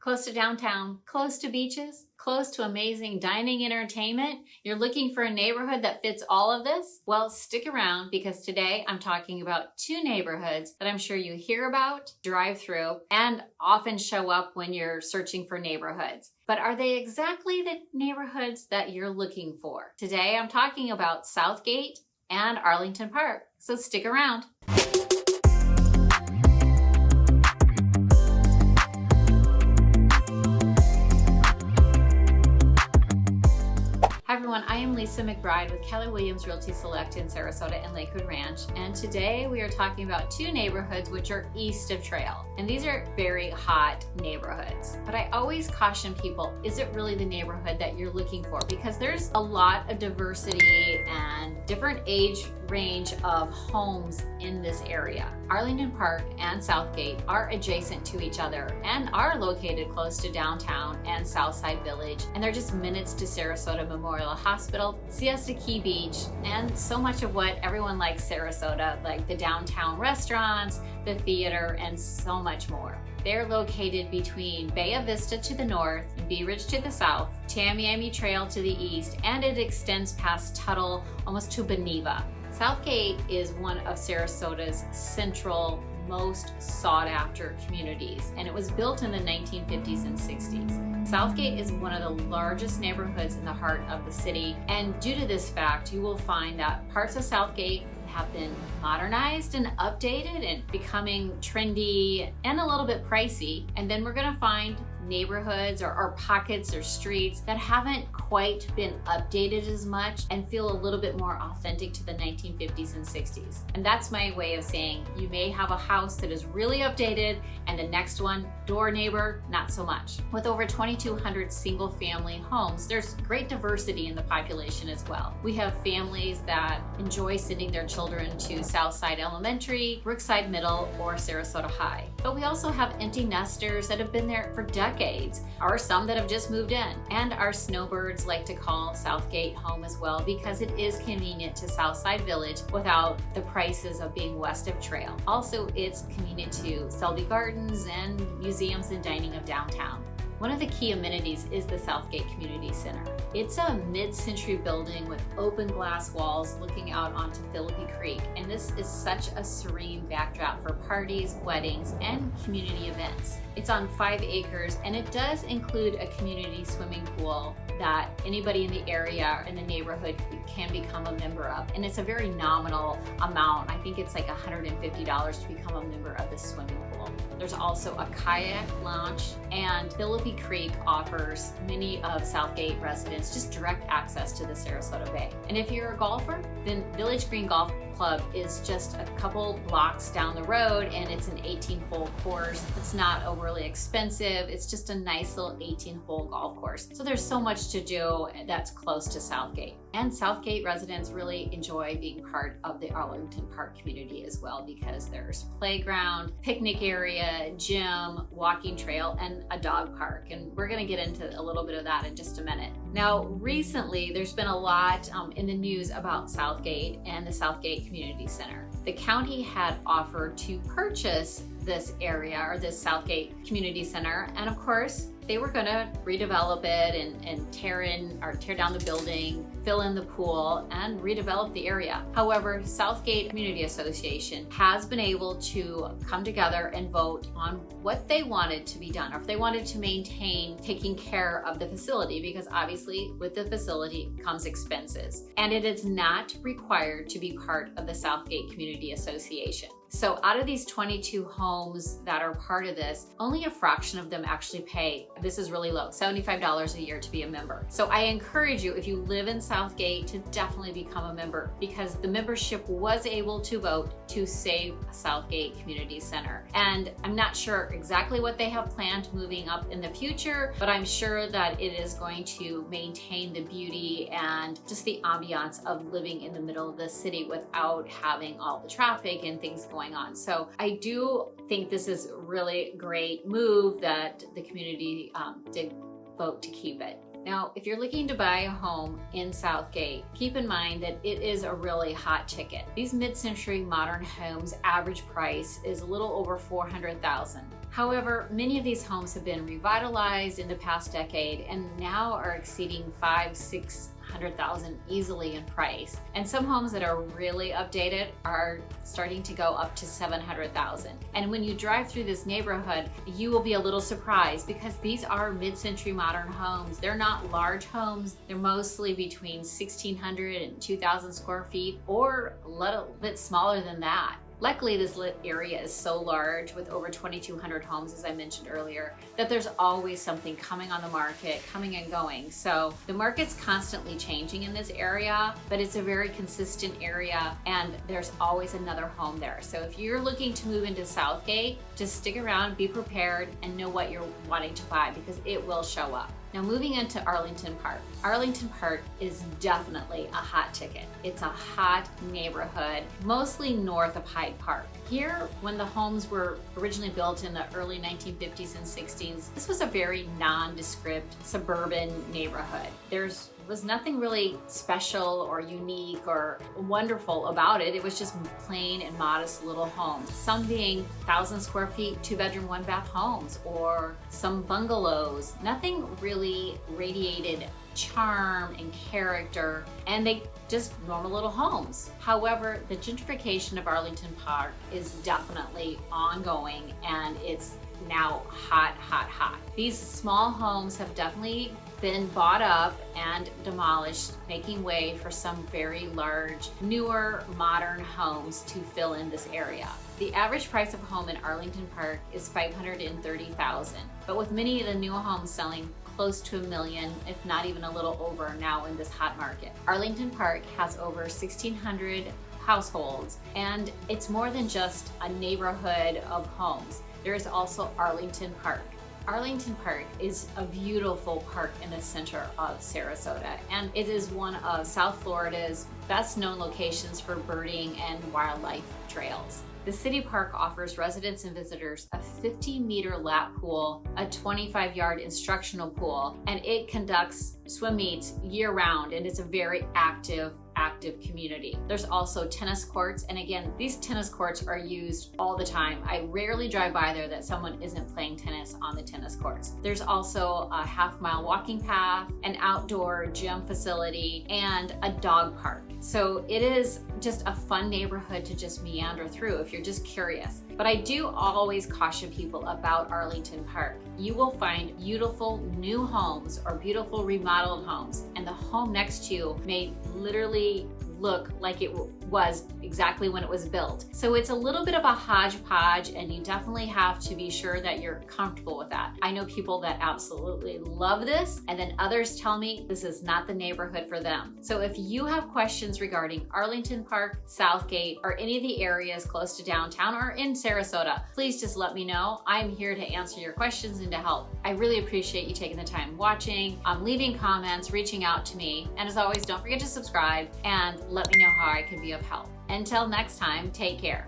Close to downtown, close to beaches, close to amazing dining and entertainment. You're looking for a neighborhood that fits all of this? Well, stick around because today I'm talking about two neighborhoods that I'm sure you hear about, drive through, and often show up when you're searching for neighborhoods. But are they exactly the neighborhoods that you're looking for? Today I'm talking about Southgate and Arlington Park, so stick around. Hi everyone, I am Lisa McBride with Keller Williams Realty Select in Sarasota and Lakewood Ranch, and today we are talking about two neighborhoods which are east of Trail, and these are very hot neighborhoods. But I always caution people, is it really the neighborhood that you're looking for? Because there's a lot of diversity and different age range of homes in this area. Arlington Park and Southgate are adjacent to each other and are located close to downtown and Southside Village, and they're just minutes to Sarasota Memorial Hospital, Siesta Key Beach, and so much of what everyone likes Sarasota, like the downtown restaurants, the theater, and so much more. They're located between Bay Vista to the north, and Bee Ridge to the south, Tamiami Trail to the east, and it extends past Tuttle almost to Beneva. Southgate is one of Sarasota's central, most sought after communities, and it was built in the 1950s and 60s. Southgate is one of the largest neighborhoods in the heart of the city, and due to this fact, you will find that parts of Southgate have been modernized and updated and becoming trendy and a little bit pricey. And then we're gonna find neighborhoods or pockets or streets that haven't quite been updated as much and feel a little bit more authentic to the 1950s and 60s. And that's my way of saying you may have a house that is really updated and the next one, door neighbor, not so much. With over 2,200 single family homes, there's great diversity in the population as well. We have families that enjoy sending their children to Southside Elementary, Brookside Middle, or Sarasota High. But we also have empty nesters that have been there for decades, or some that have just moved in. And our snowbirds like to call Southgate home as well because it is convenient to Southside Village without the prices of being west of Trail. Also, it's convenient to Selby Gardens and museums and dining of downtown. One of the key amenities is the Southgate Community Center. It's a mid-century building with open glass walls looking out onto Philippi Creek, and this is such a serene backdrop for parties, weddings, and community events. It's on 5 acres, and it does include a community swimming pool that anybody in the area or in the neighborhood can become a member of. And it's a very nominal amount. I think it's like $150 to become a member of the swimming pool. There's also a kayak launch, and Philippi Creek offers many of Southgate residents just direct access to the Sarasota Bay. And if you're a golfer, then Village Green Golf Club is just a couple blocks down the road, and it's an 18-hole course. It's not overly expensive. It's just a nice little 18-hole golf course. So there's so much to do that's close to Southgate. And Southgate residents really enjoy being part of the Arlington Park community as well because there's playground, picnic area, gym, walking trail, and a dog park. And we're gonna get into a little bit of that in just a minute. Now, recently, there's been a lot in the news about Southgate and the Southgate Community Center. The county had offered to purchase this area or this Southgate Community Center, and of course, they were gonna redevelop it and tear down the building, fill in the pool, and redevelop the area. However, Southgate Community Association has been able to come together and vote on what they wanted to be done, or if they wanted to maintain taking care of the facility, because obviously with the facility comes expenses. And it is not required to be part of the Southgate Community Association. So out of these 22 homes that are part of this, only a fraction of them actually pay. This is really low, $75 a year to be a member. So I encourage you, if you live in Southgate, to definitely become a member because the membership was able to vote to save Southgate Community Center. And I'm not sure exactly what they have planned moving up in the future, but I'm sure that it is going to maintain the beauty and just the ambiance of living in the middle of the city without having all the traffic and things going on. So I do think this is a really great move that the community did vote to keep it. Now, if you're looking to buy a home in Southgate, keep in mind that it is a really hot ticket. These mid-century modern homes' average price is a little over $400,000. However, many of these homes have been revitalized in the past decade and now are exceeding $500,000-600,000 easily in price. And some homes that are really updated are starting to go up to $700,000. And when you drive through this neighborhood, you will be a little surprised because these are mid-century modern homes. They're not large homes. They're mostly between 1,600 and 2,000 square feet or a little bit smaller than that. Luckily, this area is so large with over 2,200 homes, as I mentioned earlier, that there's always something coming on the market, coming and going. So the market's constantly changing in this area, but it's a very consistent area and there's always another home there. So if you're looking to move into Southgate, just stick around, be prepared, and know what you're wanting to buy because it will show up. Now moving into Arlington Park. Arlington Park is definitely a hot ticket. It's a hot neighborhood, mostly north of Hyde Park. Here, when the homes were originally built in the early 1950s and 60s, this was a very nondescript suburban neighborhood. There was nothing really special or unique or wonderful about it. It was just plain and modest little homes. Some being 1,000 square feet, 2-bedroom, 1-bath homes, or some bungalows. Nothing really radiated charm and character, and they just normal little homes. However, the gentrification of Arlington Park is definitely ongoing and it's now hot, hot, hot. These small homes have definitely been bought up and demolished, making way for some very large, newer, modern homes to fill in this area. The average price of a home in Arlington Park is $530,000, but with many of the new homes selling close to $1 million, if not even a little over now in this hot market. Arlington Park has over 1,600 households, and it's more than just a neighborhood of homes. There is also Arlington Park. Arlington Park is a beautiful park in the center of Sarasota, and it is one of South Florida's best known locations for birding and wildlife trails. The city park offers residents and visitors a 50-meter lap pool, a 25-yard instructional pool, and it conducts swim meets year-round, and it's a very active community. There's also tennis courts, and again, these tennis courts are used all the time. I rarely drive by there that someone isn't playing tennis on the tennis courts. There's also a half-mile walking path, an outdoor gym facility, and a dog park. So it is just a fun neighborhood to just meander through if you're just curious. But I do always caution people about Arlington Park. You will find beautiful new homes or beautiful remodeled homes, and the home next to you may literally look like it was exactly when it was built. So it's a little bit of a hodgepodge, and you definitely have to be sure that you're comfortable with that. I know people that absolutely love this, and then others tell me this is not the neighborhood for them. So if you have questions regarding Arlington Park, Southgate, or any of the areas close to downtown or in Sarasota, please just let me know. I'm here to answer your questions and to help. I really appreciate you taking the time watching, leaving comments, reaching out to me, and as always, don't forget to subscribe and let me know how I can be of help. Until next time, take care.